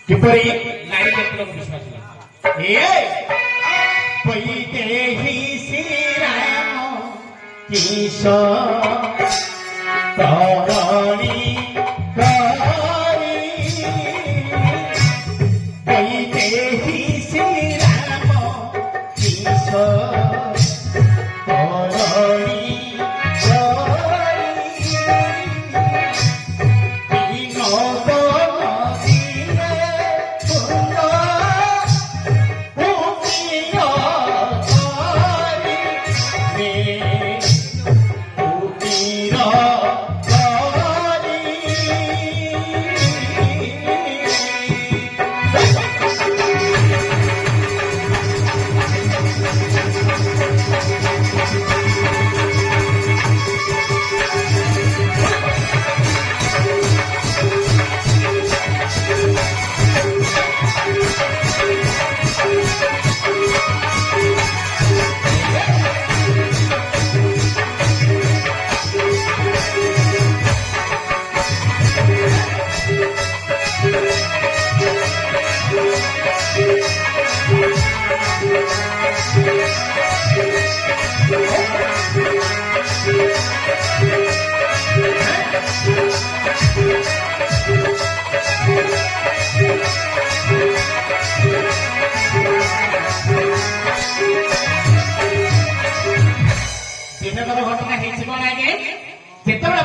किपरि नारी क्षेत्र विश्वास वैदेही श्री राम किश तरणी वैदेही श्री राम किश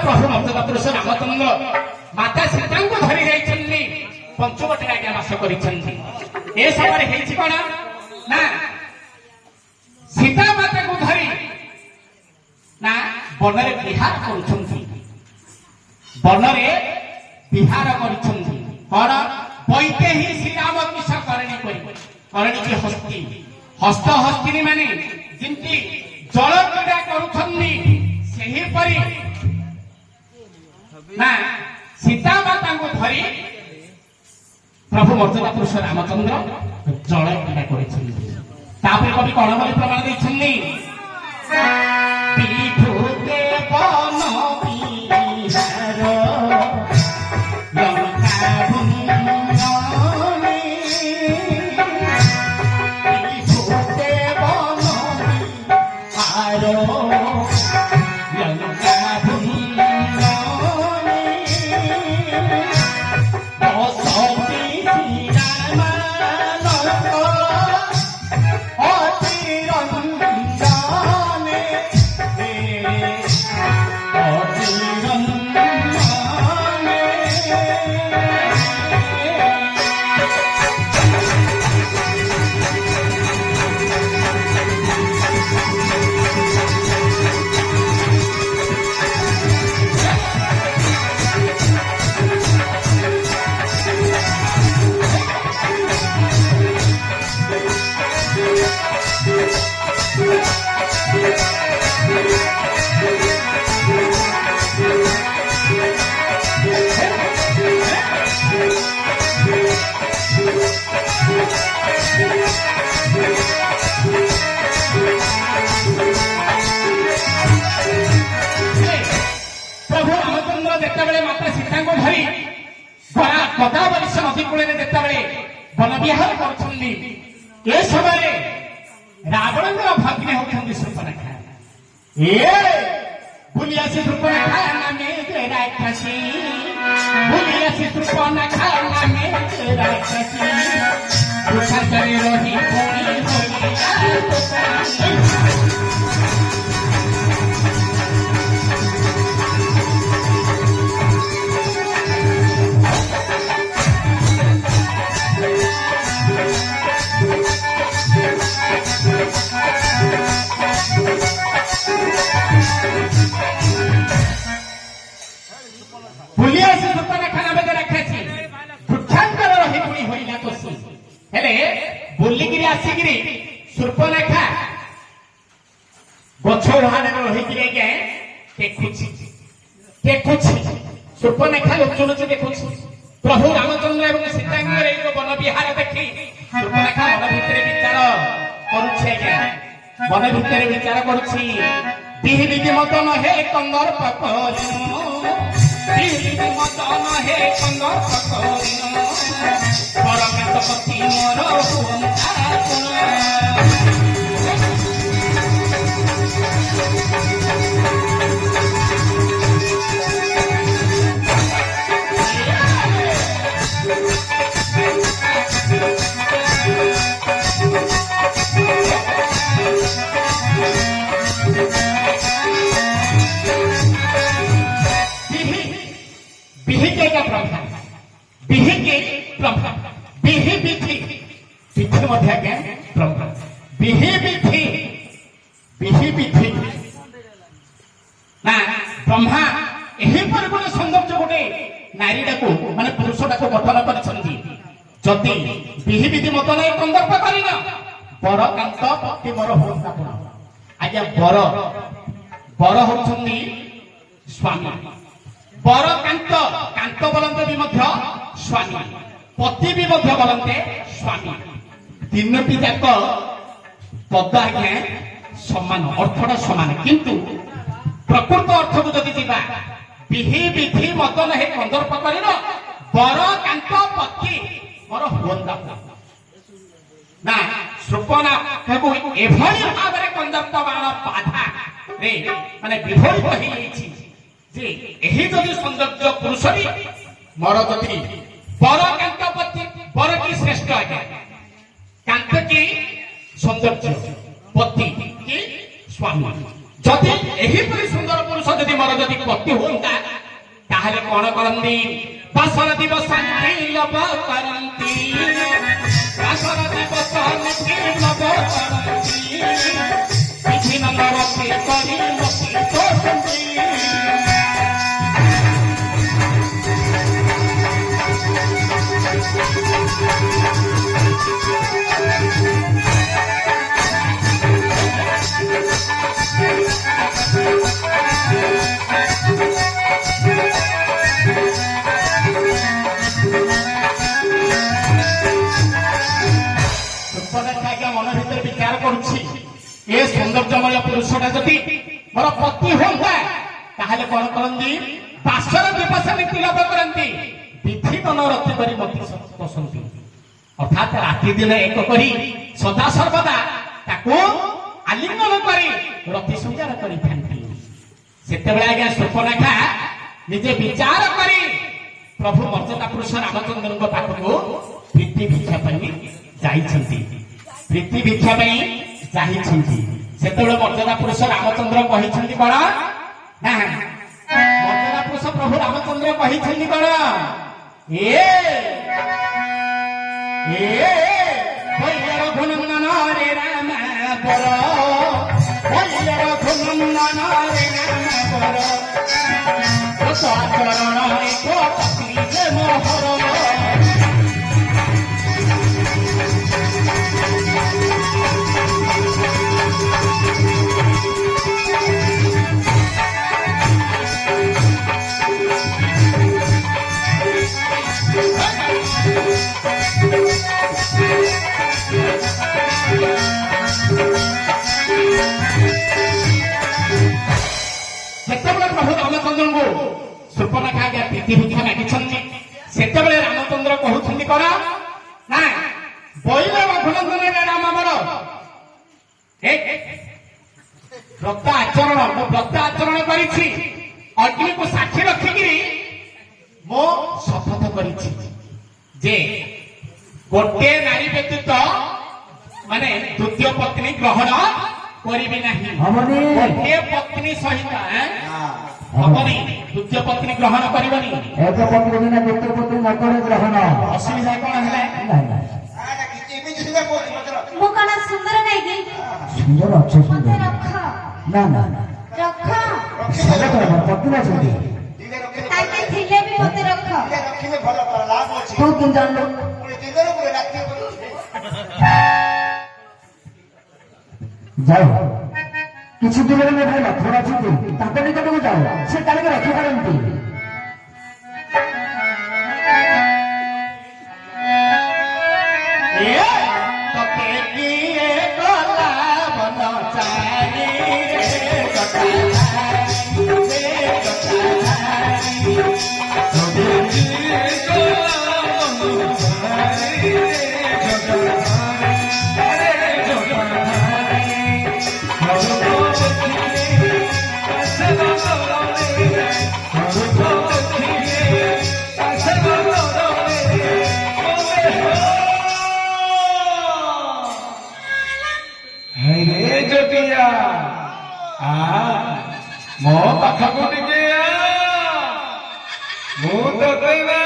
प्रभु मर्जदापुरुष रामचंद्र माता सीता को धरी जाइछन्नी पंचवटी आज्ञा वास करिछन्नी ए समय हेछि कोन ना सीता माता को धरी ना बनरे विहार करुछन्नी बनरे विहार करिछन्नी कोन वैदेही श्री राम किस करणी की हस्ती हस्त हस्तिनी माने जिंती जल क्रीड़ा करुछन्नी सेही परी ना सीता माता को धरी प्रभु मर्यादा पुरुष रामचंद्र जल क्रीड़ा कर कवि कौन बोली प्रमाण देछन्नी विभूते बन बिहार लंका भुवने विभूते बन बिहार लंका गदा वर्ष नदी कूल वन विहार कर समय रावण भग्नी होती सूर्पनेखा भूली आसी सूर्पनेखा नामे राक्षसी भूली आसी सूर्पनेखा नामे राक्षसी रही बुलिकी आसिकी सूर्पनेखा गछुआने देखुची सूर्पनेखा लुचु लुचु देखुची प्रभु रामचंद्र एवं सीता वन विहार देखी सूर्पनेखा मन भितर विचार करुछि वन भितर विचार करुछि বিহিবিধি মতন হে কন্দর্প করিনু বিহিবিধি মতন হে কন্দর্প করিনু পরমেত পতি মোর ब्रह्मा एहीपर गोटे सौंदर्य गोटे नारीटाକୁ ମାନେ ପୁରୁଷଟାକୁ ଗଠନ କରିଛନ୍ତି ଯଦି ବିହି ବିଧି ମତ ନାହିଁ କନ୍ଦର୍ପ କରିନ ବର କାନ୍ତ ପତି ମୋର ହୁଅନ୍ତା କଣ ଆଜ୍ଞା ବର ହଉଛନ୍ତି ସ୍ୱାମୀ ବର କାନ୍ତ କାନ୍ତ ବୋଲନ୍ତେ ବି ମଧ୍ୟ ସ୍ୱାମୀ ପତି ବି ମଧ୍ୟ ବୋଲନ୍ତେ ସ୍ୱାମୀ ତିନୋଟି ଯାକ ପଦ ଆଜ୍ଞା ସମାନ ଅର୍ଥଟା ସମାନ କିନ୍ତୁ प्रकृत अर्थ को जदि जीवा विहि विधि मत नहीं कंदर्प करिन बर कांत पति मोर हुंदा ना सुपना कहबो एभली भाबरे कंदर्प बाण बाधा रे माने विभोरित होई जाईछि जे एही जदि सौंदर्य पुरुषरी मोर जदि बर कांत पति बर की श्रेष्ठ आज्ञा कांत की सौंदर्य पति की स्वामी जदि एहीपरि सुंदर पुरुष जदि मोर जदि पति होता ताहले कोन करंती बासर दिवस शांति लभ करंती बासर दिवस शांति लभ करंती किछि नंबर के करी मति तोसंती मन भर विचार करुच्छी सौंदर्यमय पुरुषटा जदि मोर पति होता ताहले कौन करती बासर दिवस नीति लाभ करती विधि मन रति कर मत पसंदी अर्थात राति दिन एक करी सदा सर्वदा ताकू आलिंगन करी रति संचार करी आज्ञा सुपर्णरेखा निजे विचार करी प्रभु मर्यादा पुरुष रामचंद्र पाखक प्रीति भिक्षा जाइछंती प्रीति भिक्षा जाइछंती सेतेबेले मर्यादा पुरुष रामचंद्र कहिछंती कोन ना मर्यादा पुरुष प्रभु रामचंद्र कहिछंती कोन ए रघुनंदन रे राम बर रघुनंदन रे राम बर चरण रे मोहर प्रभु रामचंद्र को सुपर्णरेखा आज्ञा प्रीति भिक्षा मागिछन्ति सेतेबेले रामचंद्र कहउछन्ति कोन ना बोइले रघुनंदन रे राम हमर व्रत आचरण करिछि अग्नि को साक्षी रखिकिरी मो शपथ करिछि जे गोटे नारी व्यतीत माने द्वितीय पत्नी ग्रहण करिबि नाही गोटे पत्नी सहित हबनी द्वितीय पत्नी ग्रहण करिबनी एक पत्नी बिना द्वितीय पत्नी न करे ग्रहण असुविधा कोन हेले मो कना सुंदर नै कि सुंदर अच्छे मते रख ना ना रख साले कर पत्नी छथि ताके थिले भी मते रख रखिले भलो कर लाभ अछि तू किन जानलो पुरे दिनर पुरे राखिले जाओ किसी दूर में भाई मथुरा छी ताके निकट को जाओ से काले के रखि पारंती ए तके लिए गला बन चारी रे ହେ ଜଟିଆ ଆ ମୋ ପାଖକୁ ଟିକେ ଆ ମୁଁ ତତେ ନା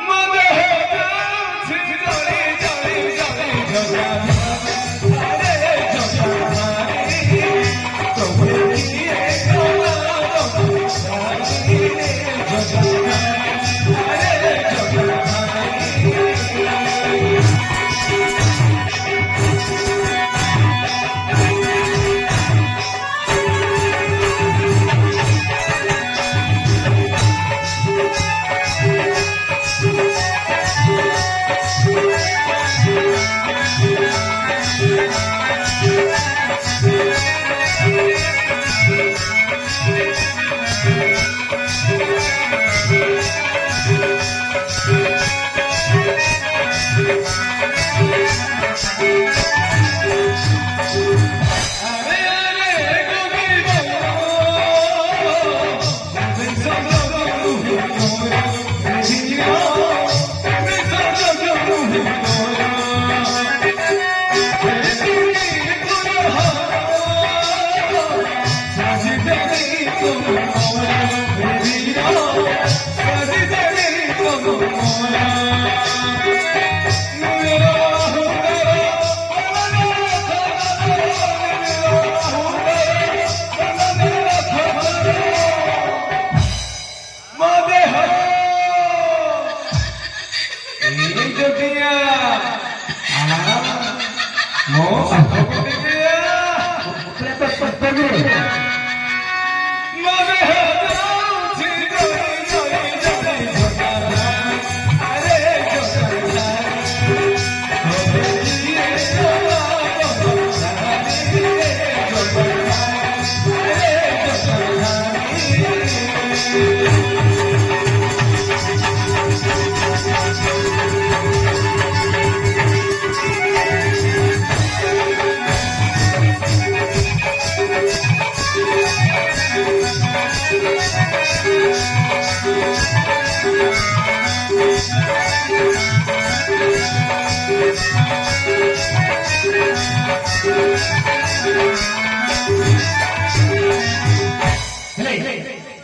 ମୋ ଦେହ ଯାଉଛି ଜଳି ଜଳି ଜଳି ଜଳି ଆରେ ଜଳି ତୋରେ କିଏ କଲା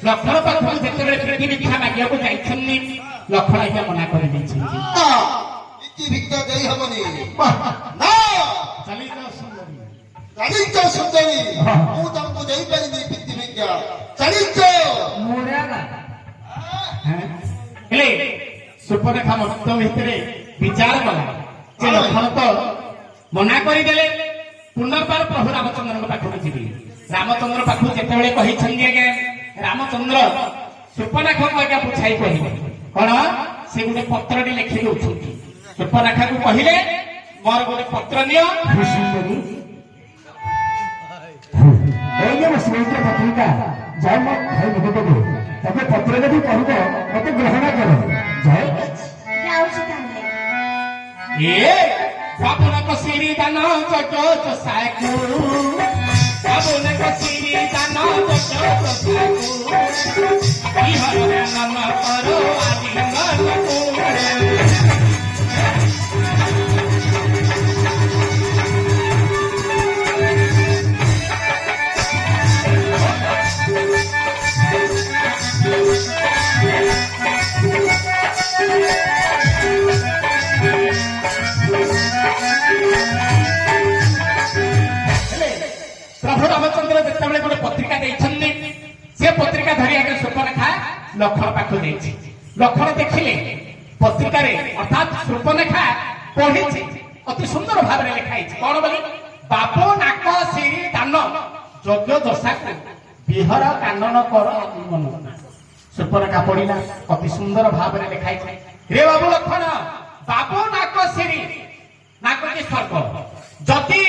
ଲକ୍ଷ୍ମଣ ପାଖକୁ ଯେତେବେଳେ ପ୍ରୀତି ଭିକ୍ଷା ମାଗିବାକୁ ଯାଇଛନ୍ତି ଲକ୍ଷ୍ମଣ ଆଜ୍ଞା ମନା କରିଦେଇଛନ୍ତି। ଇତି ଭିକ୍ଷା ଦେଇ ହବନି ନା ଚାଲିଛ ସୁନ୍ଦରୀ ମୁଁ ତାଙ୍କୁ ଦେଇପାରିବି ପ୍ରୀତି ଭିକ୍ଷା ଚାଲିଛ ହେଲେ ସୁପରେଖା ମତ ଭିତରେ ବିଚାର କଲା ଯେ ଲକ୍ଷ୍ମଣ ତ ମନା କରିଦେଲେ ପୁନର୍ବାର ପ୍ରଭୁ ରାମଚନ୍ଦ୍ରଙ୍କ ପାଖକୁ ଯିବି। ରାମଚନ୍ଦ୍ର ପାଖକୁ ଯେତେବେଳେ କହିଛନ୍ତି ଆଜ୍ଞା ରାମଚନ୍ଦ୍ର ସୁପରେଖାକୁ ଆଜ୍ଞା ବୁଝାଇ କହିଲେ କଣ ସେ ଗୋଟେ ପତ୍ରଟି ଲେଖି ଦଉଛନ୍ତି। ସୁପରେଖାକୁ କହିଲେ ମୋର ଗୋଟେ ପତ୍ର ନିଅ। এই যে শ্রেষ্ঠ পত্রিকা যাই ମୋ ଭାଇ ନିକଟକୁ ତାକୁ ପତ୍ର ଯଦି କହିବ ମତେ ଗ୍ରହଣ କର ଯାଏ ଯାଉଛି ତାହେଲେ। ଏ ବାବୁନ କସିରି ଦାନ ଚଟ ଚଷାକୁ ବାବୁନ କସିରି ଦାନ ଚଟ ଚଷାକୁ ଇହର ନାମ କର ଆଲିଙ୍ଗନକୁ ପ୍ରଭୁ ରାମଚନ୍ଦ୍ର ଯେତେବେଳେ ଗୋଟେ ପତ୍ରିକା ଦେଇଛନ୍ତି ସେ ପତ୍ରିକା ଧରି ଆଗେ ସୁପରେଖା ଲକ୍ଷ୍ମଣ ପାଖକୁ ଦେଇଛି। ଲକ୍ଷ୍ମଣ ଦେଖିଲେ ପତ୍ରିକାରେ ଅର୍ଥାତ୍ ସୁପରେଖା ପଢିଛି ଅତି ସୁନ୍ଦର ଭାବରେ ଲେଖା ହେଇଛି କଣ ବୋଲି ବାପ ନାକ ସିରି ଦାନ ଯଜ୍ଞ ଦଶାକୁ ବିହର କାନନ କର ଆଲିଙ୍ଗନ। ସୁପରେଖା ପଢିଲା ଅତି ସୁନ୍ଦର ଭାବରେ ଲେଖା ହେଇଛି ରେ ବାବୁ ଲକ୍ଷ୍ମଣ ବାପ ନାକ ସିରି ନାକ କି ସ୍ୱର୍ଗ ଯଦି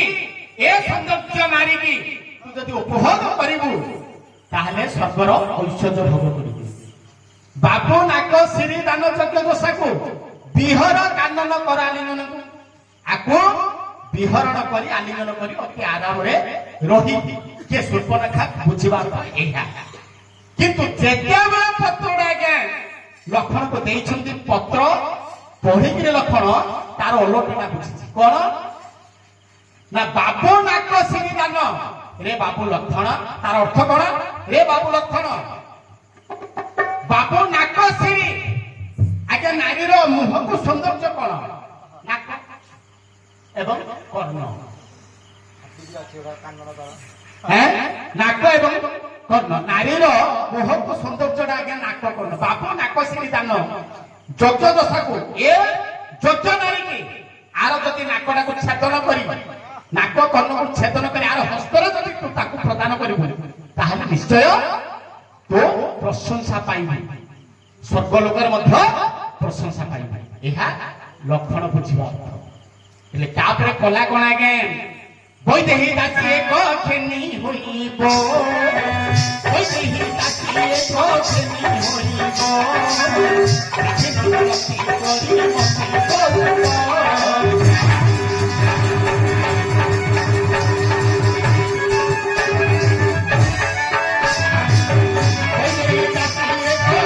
ଏ ସୌନ୍ଦର୍ଯ୍ୟ ନାରୀକି ତୁ ଯଦି ଉପଭୋଗ କରିବୁ ତାହେଲେ ସ୍ୱର୍ଗର ଐଶ୍ୱର୍ଯ୍ୟ ଭୋଗ କରିବୁ। ବାବୁ ନାକ ସିରି ଦାନ ଯଜ୍ଞ ଦଶାକୁ ବିହର କାନନ କର ଆଲିଙ୍ଗନକୁ ଆକୁ ବିହରଣ କରି ଆଲିଙ୍ଗନ କରି ଅତି ଆରାମରେ ରହି କିଏ ସୁପରେଖା ବୁଝିବାର ଏହା। କିନ୍ତୁ ଯେତେବେଳେ ପତ୍ରଟା ଆଜ୍ଞା ଲକ୍ଷ୍ମଣକୁ ଦେଇଛନ୍ତି ପତ୍ର ପଢିକିରି ଲକ୍ଷ୍ମଣ ତାର ଓଲଟଟା ବୁଝିଛି କଣ ନା ବାବୁ ନାକ ସିରି ଦାନ ରେ ବାବୁ ଲକ୍ଷଣ ତାର ଅର୍ଥ କଣ ରେ ବାବୁ ଲକ୍ଷଣ ବାବୁ ନାକ ସିରି ଆଜ୍ଞା ନାରୀର ମୁହଁକୁ ସୌନ୍ଦର୍ଯ୍ୟ କଣ ନାକ ଏବଂ କର୍ଣ୍ଣ ନାକ ଏବଂ କର୍ଣ୍ଣ ନାରୀର ମୁହଁକୁ ସୌନ୍ଦର୍ଯ୍ୟଟା ଆଜ୍ଞା ନାକ କର୍ଣ୍ଣ ବାବୁ ନାକ ସିରି ଦାନ ଯୋଗ୍ୟ ଦଶାକୁ ଏ ଯୋଗ୍ୟ ନାରୀକି ଆର ଯଦି ନାକଟାକୁ ଛେଦନ କରି ନାକ କର୍ଣ୍ଣକୁ ଛେଦନ କରି ଆର ହସ୍ତରେ ଯଦି ତୁ ତାକୁ ପ୍ରଦାନ କରିବୁ ତାହେଲେ ନିଶ୍ଚୟ ତୁ ପ୍ରଶଂସା ପାଇବୁ ସ୍ୱର୍ଗ ଲୋକରେ ମଧ୍ୟ ପ୍ରଶଂସା ପାଇବୁ ଏହା ଲକ୍ଷଣ ବୁଝିବା ହେଲେ ତାପରେ କଲା କଣ ଆଜ୍ଞା বৈদেহী দাসী কখেনি হইব বৈদেহী দাসী কখেনি হইব রাখিনতি করি মতি করব বৈদেহী দাসী কখেনি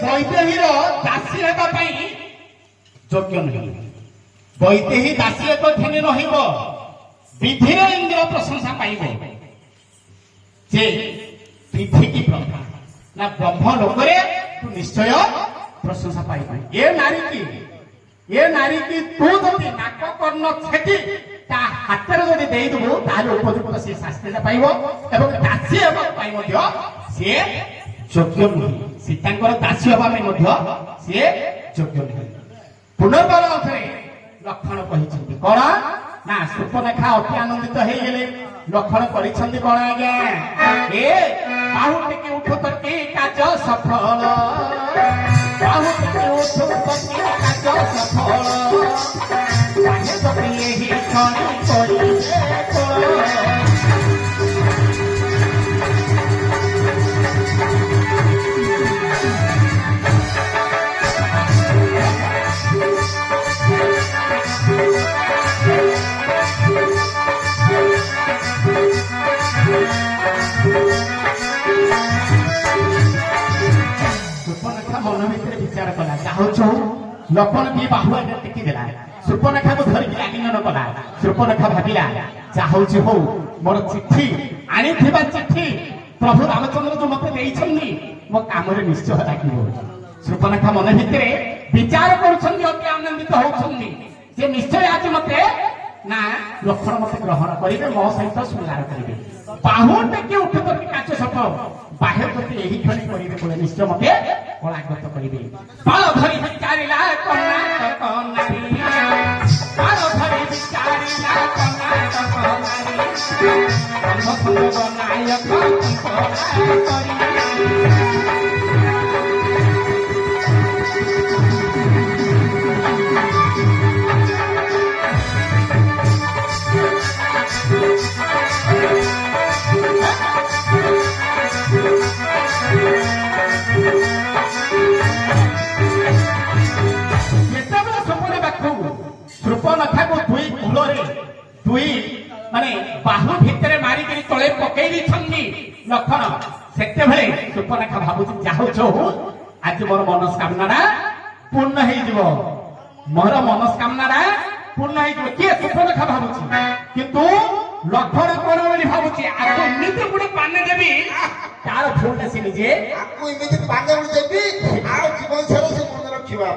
বৈদেহীর দাসী হেবা পাই যোগ্য নহে বৈদেহী দাসী এক ঘেনি রহিব বিধিরে ইন্দ্র প্রশংসা পাইব যে বিধি কি প্রথা না ব্রহ্ম লোকরে তু নিশ্চয় প্রশংসা পাইব এ নারী কি তু যদি নাক কর্ণ ছেটি তা হাতের যদি দেইদেবু তাহলে উপযুক্ত সে শাস্তিটা পাইব এবং দাসী হেবা পাই মধ্য সে যোগ্য নহে সীতাঙ্কর দাসী হওয়া ପାଇଁ ମଧ୍ୟ ସିଏ ଯୋଗ୍ୟ ନୁହେଁ ପୁନର୍ବାର ଅର୍ଥରେ ଲକ୍ଷଣ କହିଛନ୍ତି କଣ ନା ସୁପନେଖା ଅତି ଆନନ୍ଦିତ ହେଇଗଲେ ଲକ୍ଷଣ କରିଛନ୍ତି କଣ ଆଜ୍ଞା ଏ ବାହୁ ଟିକେ ଉଠୁ ତକି କାଜ ସଫଳ ବାହୁ ଟିକେ ଉଠୁ ତକି କାଜ ସଫଳ ତାহে ତକି ଏହି କ୍ଷଣି କରିବେ କଣ ମନ ଭିତରେ ବିଚାର କଲା ଚାହୁଁଛୁ ଲକ୍ଷ୍ମଣ ବି ବାହୁ ଆଗରେ ଟେକି ଦେଲା ସୁପନେଖାକୁ ଧରିକି ଆଲିଙ୍ଗନ କଲା ସୁପନେଖା ଭାବିଲା ଚାହୁଁଛି ହଉ ମୋର ଚିଠି ଆଣିଥିବା ଚିଠି ପ୍ରଭୁ ରାମଚନ୍ଦ୍ର ଯୋଉ ମତେ ଦେଇଛନ୍ତି ମୋ କାମରେ ନିଶ୍ଚୟ ଲାଗିବ ସୁପନେଖା ମନ ଭିତରେ ବିଚାର କରୁଛନ୍ତି ଅତି ଆନନ୍ଦିତ ହଉଛନ୍ତି ଯେ ନିଶ୍ଚୟ ଆଜି ମତେ ନା ଲକ୍ଷ୍ମଣ ମତେ ଗ୍ରହଣ କରିବେ ମୋ ସହିତ ଶୃଙ୍ଗାର କରିବେ ବାହୁ ଟେକି ଉଠୁଛନ୍ତି କାଚ ସପ ବାହ୍ୟ ପ୍ରତି ଏହି କ୍ଷଣି କରିବେ ବୋଲେ ନିଶ୍ଚୟ ମତେ କଳାଗତ କରିବେ ବାଳ ଧରି ବିଚାରିଲା କର୍ଣ୍ଣାଟକ ନାରୀ ବାଳ ଧରି ବିଚାରିଲା କର୍ଣ୍ଣାଟକ ନାରୀ ଅନ୍ଧସୁନ୍ଦର ନାୟକ କରି ଯେତେବେଳେ ସପନେ ପାଖକୁ ସୁପନେଖାକୁ ଦୁଇ କୂଳରେ ଦୁଇ ମାନେ ବାହୁ ଭିତରେ ମାରିକିରି ତଳେ ପକେଇ ଦେଇଛନ୍ତି ଲକ୍ଷଣ ସେତେବେଳେ ସୁପନେଖା ଭାବୁଛି ଯାହୁଛ ଆଜି ମୋର ମନସ୍କାମନା ପୂର୍ଣ୍ଣ ହେଇଯିବ ମୋର ମନସ୍କାମନା ପୂର୍ଣ୍ଣ ହେଇଯିବ କିଏ ସୁପନେଖା ଭାବୁଛି କିନ୍ତୁ ଲକ୍ଷଣ କଣ ବୋଲି ଭାବୁଛି ଆକୁ ଏମିତି ଗୋଟେ ପାନେ ଦେବି ତାର ଭୁଲଟା ସେ ନିଜେ ଆକୁ ଏମିତି ପାନେ ଦେବି ଆଉ ଜୀବନ ସାରା ସେ ମନେ ରଖିବା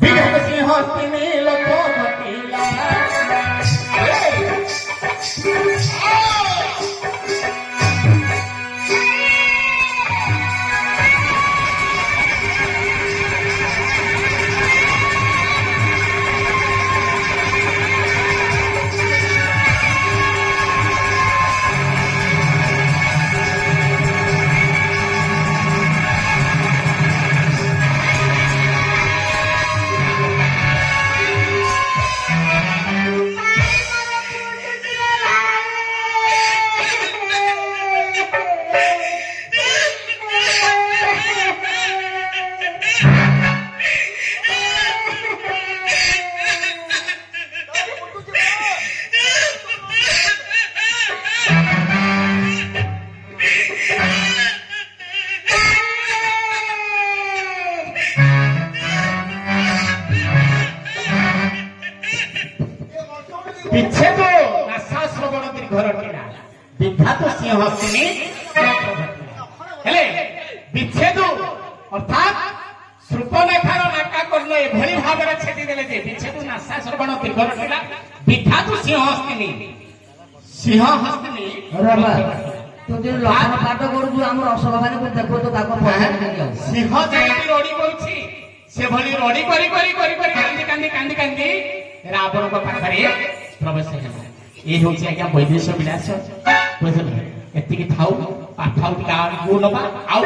ବିଗତ ସିଂହସ୍ତିନୀ ଲୋକ ଘଟିଲା ବିଧାତୁ ସିଂହସ୍ତିନୀ ହେଲେ ବିଚ୍ଛେଦ ଅର୍ଥାତ୍ ଶୃପନେଖାର ନାକା କର୍ଣ୍ଣ ଏଭଳି ଭାବରେ ଛେଦି ଦେଲେ ଯେ ବିଚ୍ଛେଦ ନାସା ଶ୍ରବଣ ଦୀର୍ଘର ଥିଲା ବିଧାତୁ ସିଂହସ୍ତିନୀ ସିଂହସ୍ତିନୀ ତୁ ଯଦି ଲକ୍ଷଣ ପାଠ କରୁଛୁ ଆମର ଅସଭାବାନୀ ଦେଖୁ ତ ତାକୁ ସିଂହ ଯେମିତି ରଡି କରୁଛି ସେଭଳି ରଡି କରି କରି କରି କରି କାନ୍ଦି କାନ୍ଦି କାନ୍ଦି କାନ୍ଦି ରାବଣଙ୍କ ପାଖରେ ପ୍ରବେଶ ହେଲା। ଏ ହଉଛି ଆଜ୍ଞା ବୈଦେଶ ବିଳାସ ବୁଝିଲେ। ଏତିକି ଥାଉ ପାଠ ଆଉ ଟିକେ ଆଗକୁ ନବା ଆଉ